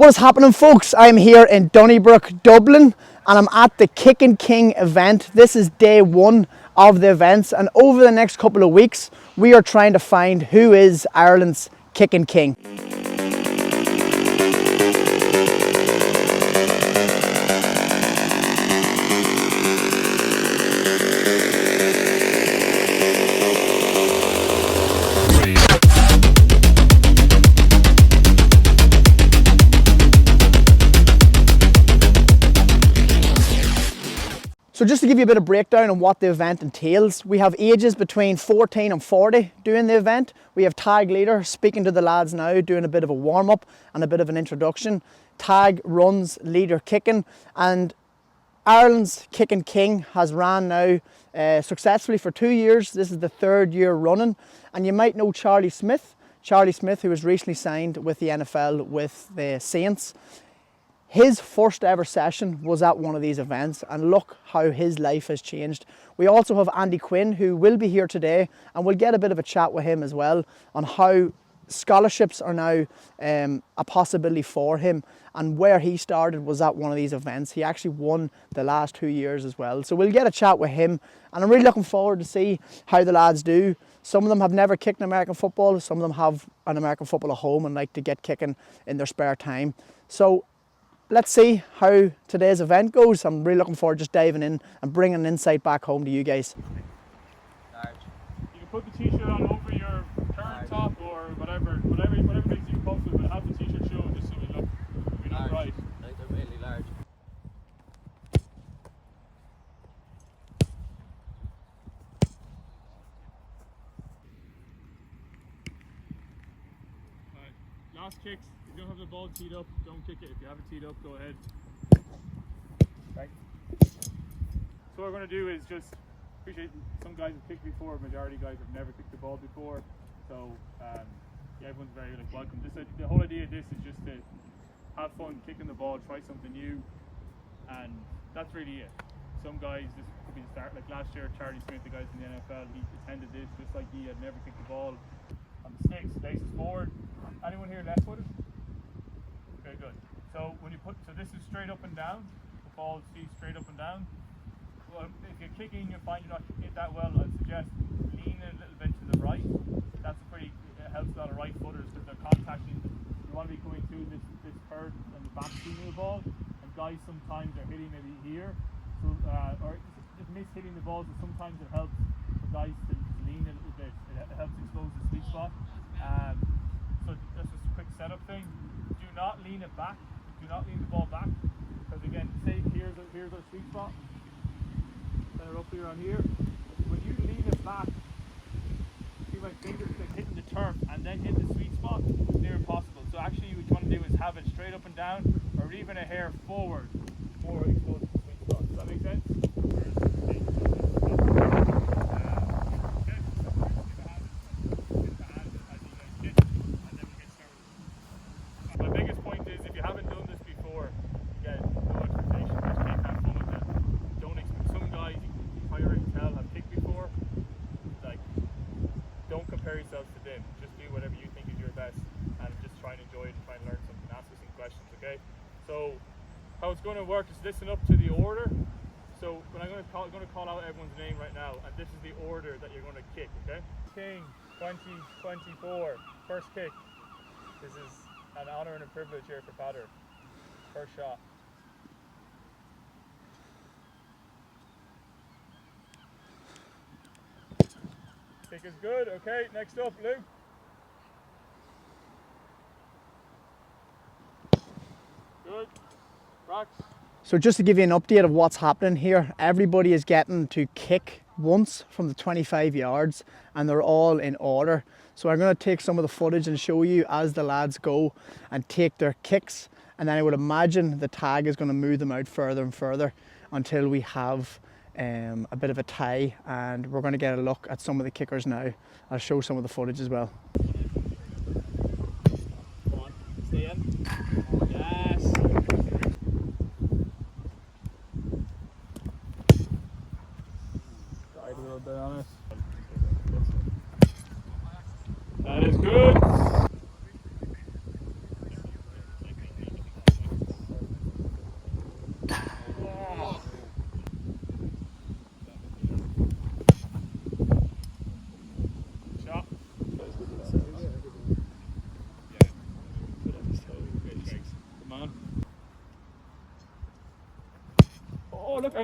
What is happening, folks? I'm here in Donnybrook, Dublin, and I'm at the Kicking King event. This is day one of the events, and over the next couple of weeks we are trying to find who is Ireland's Kicking King. So just to give you a bit of breakdown on what the event entails, we have ages between 14 and 40 doing the event. We have Tag leader speaking to the lads now, doing a bit of a warm-up and a bit of an introduction. Tag runs leader kicking, and Ireland's Kicking King has ran now successfully for 2 years. This is the third year running, and you might know Charlie Smith, who was recently signed with the NFL with the Saints. His first ever session was at one of these events, and look how his life has changed. We also have Andy Quinn, who will be here today, and we'll get a bit of a chat with him as well on how scholarships are now a possibility for him, and where he started was at one of these events. He actually won the last 2 years as well. So we'll get a chat with him, and I'm really looking forward to see how the lads do. Some of them have never kicked American football, some of them have an American football at home and like to get kicking in their spare time. So let's see how today's event goes. I'm really looking forward to just diving in and bringing an insight back home to you guys. You can put the t-shirt on over your turn top or whatever makes you comfortable, but have the t-shirt shown just so we look right. Like they're really large. Right. Last kicks. If you don't have the ball teed up, don't kick it. If you have it teed up, go ahead. Right. So what we're going to do is just appreciate some guys have kicked before, majority guys have never kicked the ball before. So yeah, everyone's very welcome. The whole idea of this is just to have fun kicking the ball, try something new, and that's really it. Some guys, this could be the start. Like last year, Charlie Smith, the guys in the NFL, he attended this just like he had never kicked the ball. On the sticks, faces forward. Anyone here left-footed? Okay, good. So when you so this is straight up and down. The ball sees straight up and down. Well, if you're kicking, you find you're not kicking it that well, I'd suggest lean a little bit to the right. It helps a lot of right footers because they're contacting. You want to be going through this curve and the back seam of the ball, and guys sometimes are hitting maybe here, so or just miss hitting the ball. So sometimes it helps for guys to lean a little bit. It helps expose the sweet spot. So that's just a quick setup thing. Do not lean it back. Do not lean the ball back, because again, say here's our sweet spot. Center up here on here. When you lean it back, see my fingers like hitting the turf and then hit the sweet spot. It's near impossible. So actually, what you want to do is have it straight up and down, or even a hair forward, more exposed to the sweet spot. Does that make sense? How it's going to work is listen up to the order. So when I'm going to call out everyone's name right now, and this is the order that you're going to kick, okay? King 2024, first kick. This is an honor and a privilege here for Patter. First shot. Kick is good. Okay, next up, Luke. Good. So just to give you an update of what's happening here, everybody is getting to kick once from the 25 yards, and they're all in order. So I'm going to take some of the footage and show you as the lads go and take their kicks, and then I would imagine the tag is going to move them out further and further until we have a bit of a tie, and we're going to get a look at some of the kickers now. I'll show some of the footage as well. Go on, stay in. Yes. Bit on it. That is good.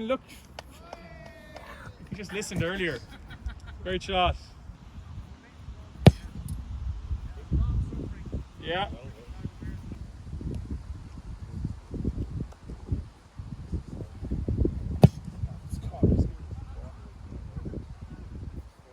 look. You just listened earlier. Great shot. Yeah.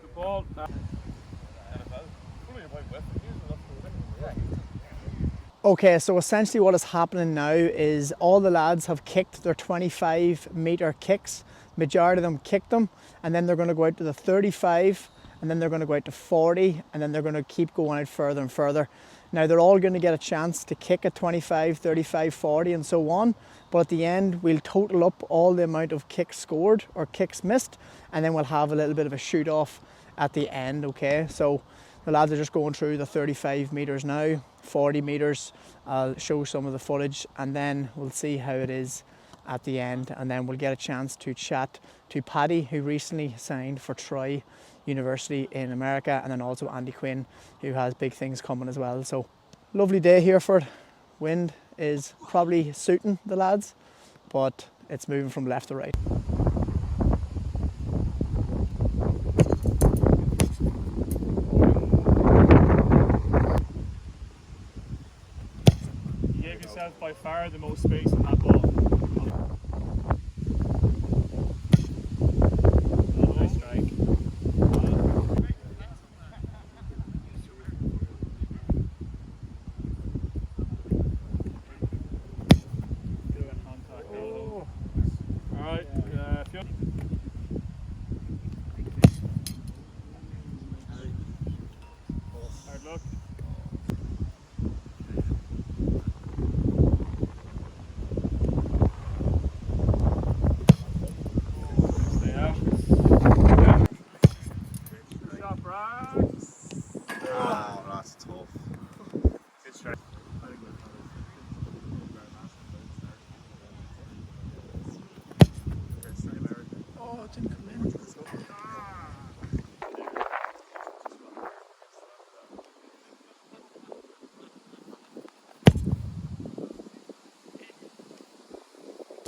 Good ball. Okay, so essentially what is happening now is all the lads have kicked their 25-metre kicks. Majority of them kicked them, and then they're going to go out to the 35, and then they're going to go out to 40, and then they're going to keep going out further and further. Now they're all going to get a chance to kick at 25, 35, 40 and so on, but at the end we'll total up all the amount of kicks scored or kicks missed, and then we'll have a little bit of a shoot off at the end, okay? So the lads are just going through the 35 metres now, 40 metres. I'll show some of the footage, and then we'll see how it is at the end, and then we'll get a chance to chat to Patty, who recently signed for Troy University in America, and then also Andy Quinn, who has big things coming as well. So lovely day here for it. Wind is probably suiting the lads, but it's moving from left to right. You gave yourself by far the most space on that ball. Nice strike. Alright, hard luck. Stay out. Yeah. Shot, Brad. Oh, that's tough. Good strike. Oh, it didn't come in.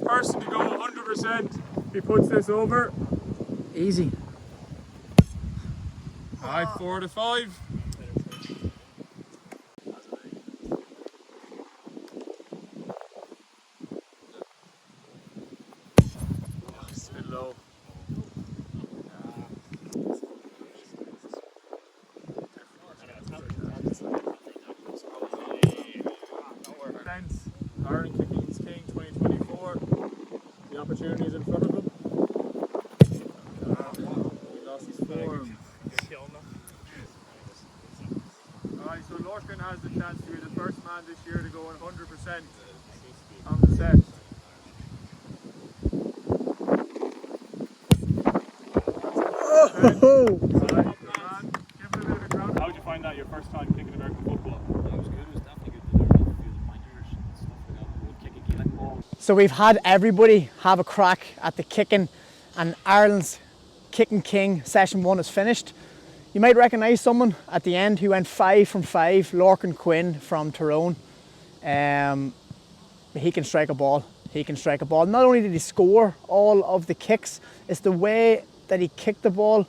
Person to go 100%. He puts this over. Easy. Alright, 4 to 5. It's a bit low. Thanks. Iron Kicking's King 2024. The opportunity is in front of him. He lost his form. Alright, so Lorcan has the chance to be the first man this year to go 100% on the set. Oh! Alright, good man. Give him a bit of a ground. How did you find that your first time kicking American football? It was good. It was definitely good to learn a few of the pointers and stuff like that. We'll kick a Gaelic ball. So we've had everybody have a crack at the kicking, and Ireland's Kicking King session 1 is finished. You might recognise someone at the end who went 5 from 5, Lorcan Quinn from Tyrone. He can strike a ball. He can strike a ball. Not only did he score all of the kicks, it's the way that he kicked the ball,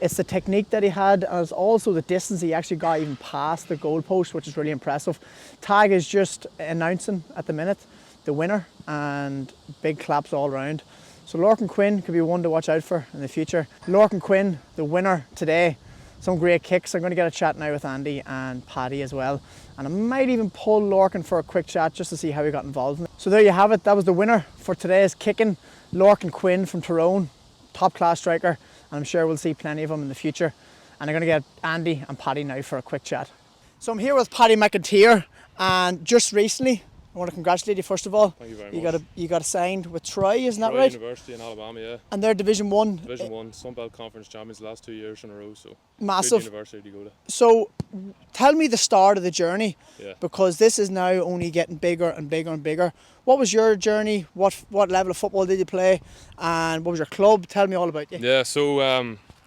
it's the technique that he had, and it's also the distance he actually got even past the goalpost, which is really impressive. Tag is just announcing at the minute the winner, and big claps all round. So Lorcan Quinn could be one to watch out for in the future. Lorcan Quinn, the winner today. Some great kicks. I'm going to get a chat now with Andy and Patty as well. And I might even pull Lorcan for a quick chat just to see how he got involved in it. So there you have it. That was the winner for today's kicking. Lorcan Quinn from Tyrone. Top class striker. And I'm sure we'll see plenty of them in the future. And I'm going to get Andy and Patty now for a quick chat. So I'm here with Patty Mcateer. And just recently, I want to congratulate you first of all. Thank you very much. You got signed with Troy, isn't that Troy right? University in Alabama, yeah. And they're Division 1. Division 1, Sunbelt Conference champions the last 2 years in a row, so Massive. good university to go to. So tell me the start of the journey, Yeah. because this is now only getting bigger and bigger and bigger. What was your journey? What level of football did you play? And what was your club? Tell me all about you. Yeah, so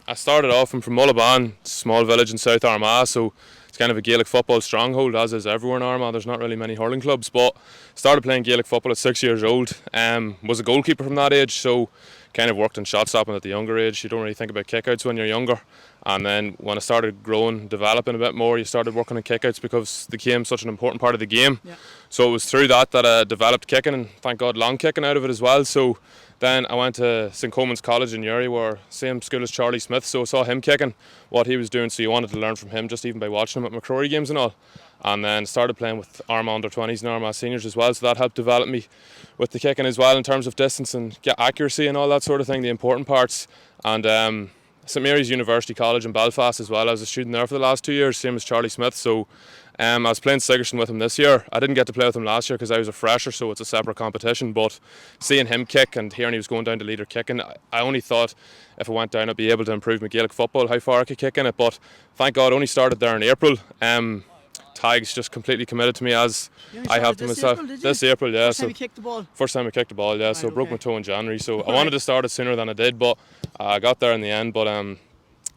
I started off from Mullaban, small village in South Armagh, so it's kind of a Gaelic football stronghold, as is everywhere in Armagh. There's not really many hurling clubs, but started playing Gaelic football at 6 years old. Was a goalkeeper from that age, so kind of worked in shot stopping at the younger age. You don't really think about kickouts when you're younger. And then when I started growing, developing a bit more, you started working on kickouts because they became such an important part of the game. Yeah. So it was through that I developed kicking, and thank God long kicking out of it as well. So then I went to St Coleman's College in Uri, where same school as Charlie Smith, so I saw him kicking, what he was doing, so you wanted to learn from him just even by watching him at McCrory games and all. And then started playing with Armagh under-20s and Armagh seniors as well, so that helped develop me with the kicking as well in terms of distance and accuracy and all that sort of thing, the important parts. And St Mary's University College in Belfast as well. I was a student there for the last 2 years, same as Charlie Smith. So I was playing Sigerson with him this year. I didn't get to play with him last year because I was a fresher, so it's a separate competition. But seeing him kick and hearing he was going down to leader kicking, I only thought if I went down I'd be able to improve my Gaelic football, how far I could kick in it. But thank God I only started there in April. Tig's just completely committed to me, as I have to myself. This April, yeah. First time you kicked the ball? First time I kicked the ball, yeah. Right, So I broke okay. my toe in January. So I wanted to start it sooner than I did, but I got there in the end. But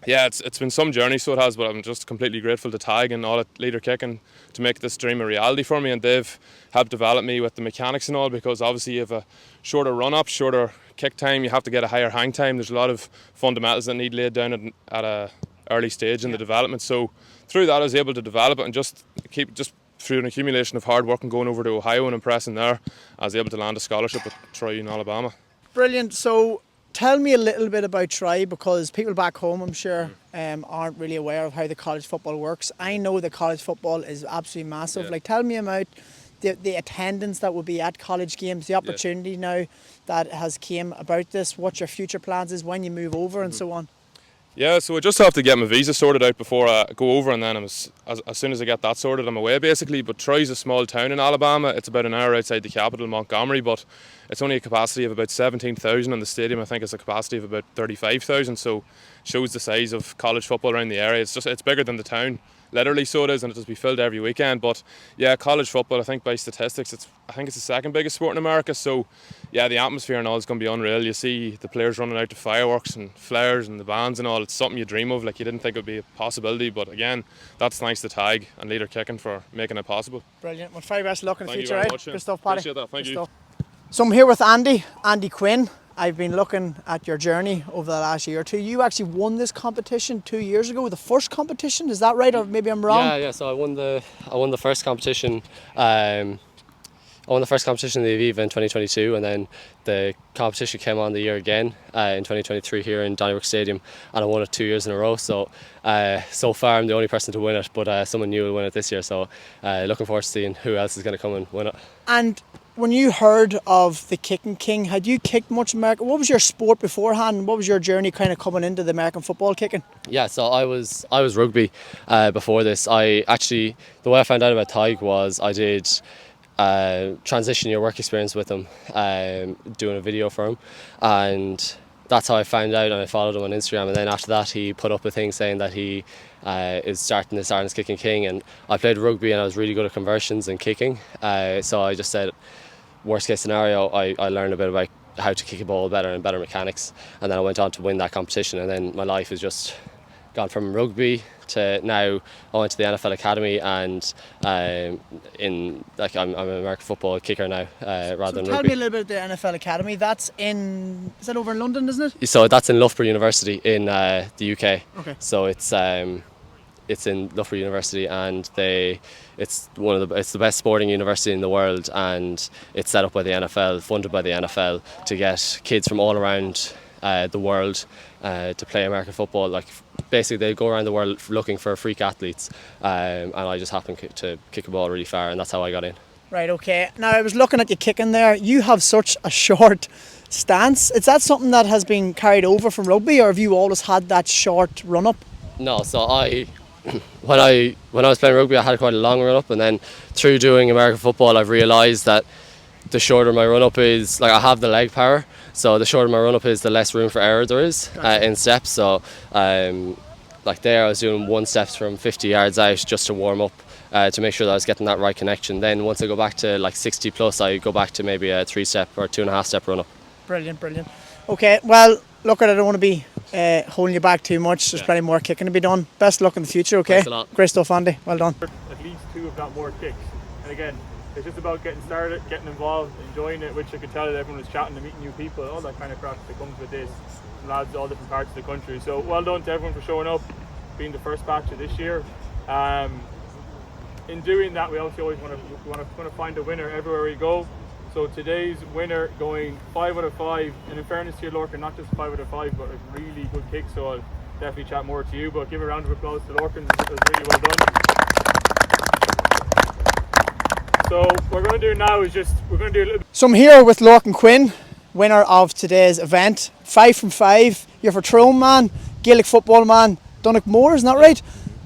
yeah, it's been some journey, so it has. But I'm just completely grateful to Tig and all at Leader Kicking to make this dream a reality for me, and they've helped develop me with the mechanics and all, because obviously you have a shorter run up, shorter kick time, you have to get a higher hang time. There's a lot of fundamentals that need laid down at a early stage in the development. So through that I was able to develop it, and just through an accumulation of hard work and going over to Ohio and impressing there, I was able to land a scholarship at Troy in Alabama. Brilliant. So tell me a little bit about Troy, because people back home, I'm sure, aren't really aware of how the college football works. I know that college football is absolutely massive. Yeah. Like, tell me about the attendance that will be at college games, the opportunity now that has came about this, what your future plans is when you move over and so on. Yeah, so I just have to get my visa sorted out before I go over, and then as soon as I get that sorted, I'm away basically. But Troy's a small town in Alabama. It's about an hour outside the capital, Montgomery, but it's only a capacity of about 17,000, and the stadium I think is a capacity of about 35,000. So shows the size of college football around the area. It's bigger than the town, literally, so it is, and it does be filled every weekend. But yeah, college football, I think by statistics, I think it's the second biggest sport in America. So yeah, the atmosphere and all is going to be unreal. You see the players running out to fireworks and flares and the bands and all. It's something you dream of. Like, you didn't think it would be a possibility, but again, that's thanks to Tig and Leader Kicking for making it possible. Brilliant. Well, very best of luck in the Thank you future, very right? much, Good stuff, Patty. Appreciate that. Thank Good you. stuff. So I'm here with Andy Quinn. I've been looking at your journey over the last year or two. You actually won this competition 2 years ago, the first competition, is that right, or maybe I'm wrong? Yeah. So I won the first competition. I won the first competition in the Aviva in 2022, and then the competition came on the year again in 2023 here in Donnybrook Stadium, and I won it 2 years in a row. So so far I'm the only person to win it, but someone new will win it this year. So looking forward to seeing who else is going to come and win it. And when you heard of the Kicking King, had you kicked much American? What was your sport beforehand? What was your journey kind of coming into the American football kicking? Yeah, so I was rugby before this. The way I found out about Tig was I did transition year work experience with him, doing a video for him, and that's how I found out, and I followed him on Instagram. And then after that he put up a thing saying that he is starting this Ireland's Kicking King, and I played rugby and I was really good at conversions and kicking, so I just said, worst case scenario, I learned a bit about how to kick a ball better and better mechanics, and then I went on to win that competition. And then my life has just gone from rugby to now I went to the NFL Academy, and I'm an American football kicker now rather than Tell rugby. me a little bit about the NFL Academy. Is that over in London, isn't it? So that's in Loughborough University in the UK. Okay. So it's in Loughborough University, and it's the best sporting university in the world, and it's set up by the NFL, funded by the NFL, to get kids from all around the world to play American football. Like, basically they go around the world looking for freak athletes, and I just happened to kick a ball really far, and that's how I got in. Right, okay. Now, I was looking at you kicking there. You have such a short stance. Is that something that has been carried over from rugby, or have you always had that short run up? No, so when I was playing rugby, I had quite a long run up, and then through doing American football I've realised that the shorter my run up is, like, I have the leg power, so the shorter my run up is, the less room for error there is in steps. So like there I was doing 1 steps from 50 yards out just to warm up, to make sure that I was getting that right connection. Then once I go back to like 60 plus, I go back to maybe a 3 step or 2.5 step run up. Brilliant. Okay, well, look, I don't want to be holding you back too much. There's plenty more kicking to be done. Best of luck in the future, okay? Thanks a lot. Great stuff, Andy. Well done. At least 2 if not more kicks. And again, it's just about getting started, getting involved, enjoying it, which I could tell that everyone was chatting and meeting new people, all that kind of crap that comes with this. From lads all different parts of the country. So well done to everyone for showing up, being the first batch of this year. In doing that, we also always want to find a winner everywhere we go. So today's winner going 5 out of 5, and in fairness to you, Lorcan, not just 5 out of 5, but a really good kick. So I'll definitely chat more to you. But give a round of applause to Lorcan. It was really well done. So what we're going to do now is we're going to do a little. So I'm here with Lorcan Quinn, winner of today's event. 5 from 5. You're for Tyrone, man, Gaelic football, man, Donnybrook, isn't that right?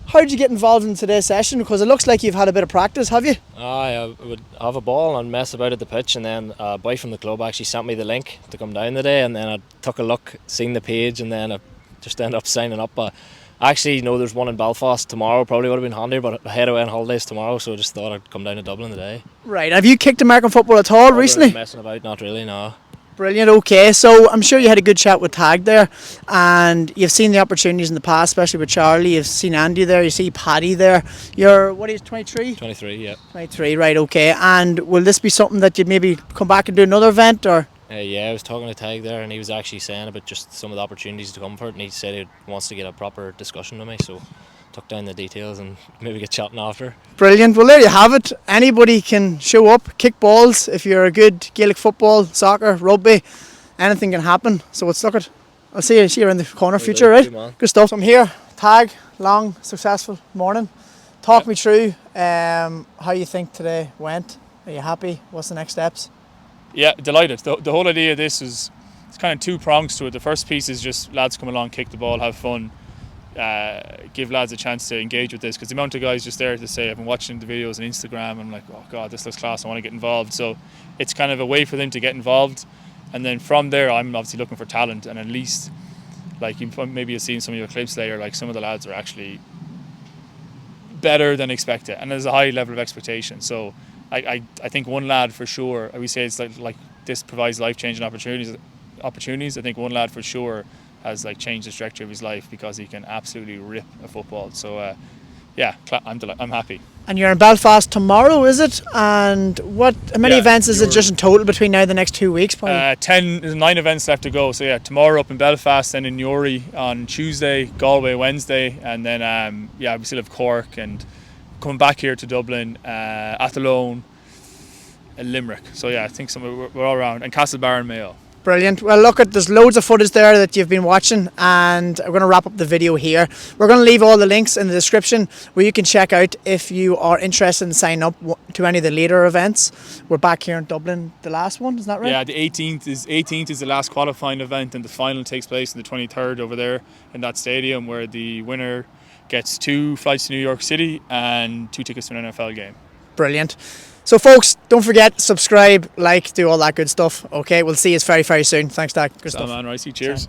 How did you get involved in today's session? Because it looks like you've had a bit of practice, have you? I would have a ball and mess about at the pitch, and then a boy from the club actually sent me the link to come down today, and then I took a look, seen the page, and then I just ended up signing up. But I actually know there's one in Belfast tomorrow, probably would have been handy, but I head away on holidays tomorrow, so I just thought I'd come down to Dublin today. Right, have you kicked American football at all recently? Messing about, not really, no. Brilliant, okay. So I'm sure you had a good chat with Tag there, and you've seen the opportunities in the past, especially with Charlie. You've seen Andy there, you see Patty there. You're, what is 23? 23, yeah. 23, right, okay. And will this be something that you'd maybe come back and do another event, or? Yeah, I was talking to Tag there, and he was actually saying about just some of the opportunities to come for it, and he said he wants to get a proper discussion with me, so took down the details and maybe get chatting after. Brilliant. Well, there you have it. Anybody can show up, kick balls. If you're a good Gaelic football, soccer, rugby, anything can happen. So let's look at. I'll see you around the corner future, right? Good stuff. So I'm here. Tag, long, successful morning. Talk me through how you think today went. Are you happy? What's the next steps? Yeah, delighted. The whole idea of this is, it's kind of 2 prongs to it. The first piece is just lads come along, kick the ball, have fun. Give lads a chance to engage with this, because the amount of guys just there to say I've been watching the videos on Instagram and I'm like, oh god, this looks class, I want to get involved. So it's kind of a way for them to get involved, and then from there I'm obviously looking for talent, and at least like maybe you've seen some of your clips later, like some of the lads are actually better than expected, and there's a high level of expectation. So I think one lad for sure, we say it's like this provides life-changing opportunities. I think one lad for sure has like changed the trajectory of his life because he can absolutely rip a football. So yeah, I'm happy. And you're in Belfast tomorrow, is it? And how many events is it just in total between now and the next 2 weeks? There's 9 events left to go. So yeah, tomorrow up in Belfast, then in Newry on Tuesday, Galway Wednesday, and then we still have Cork, and coming back here to Dublin, Athlone, and Limerick. So yeah, I think we're all around, and Castlebar and Mayo. Brilliant. Well, look, there's loads of footage there that you've been watching, and we're going to wrap up the video here. We're going to leave all the links in the description where you can check out if you are interested in signing up to any of the later events. We're back here in Dublin, the last one, is that right? Yeah, the 18th is the last qualifying event, and the final takes place on the 23rd over there in that stadium, where the winner gets 2 flights to New York City and 2 tickets to an NFL game. Brilliant. So folks, don't forget, subscribe, like, do all that good stuff. Okay, we'll see you very, very soon. Thanks, Dad. Good stuff. Man, Ricey, cheers.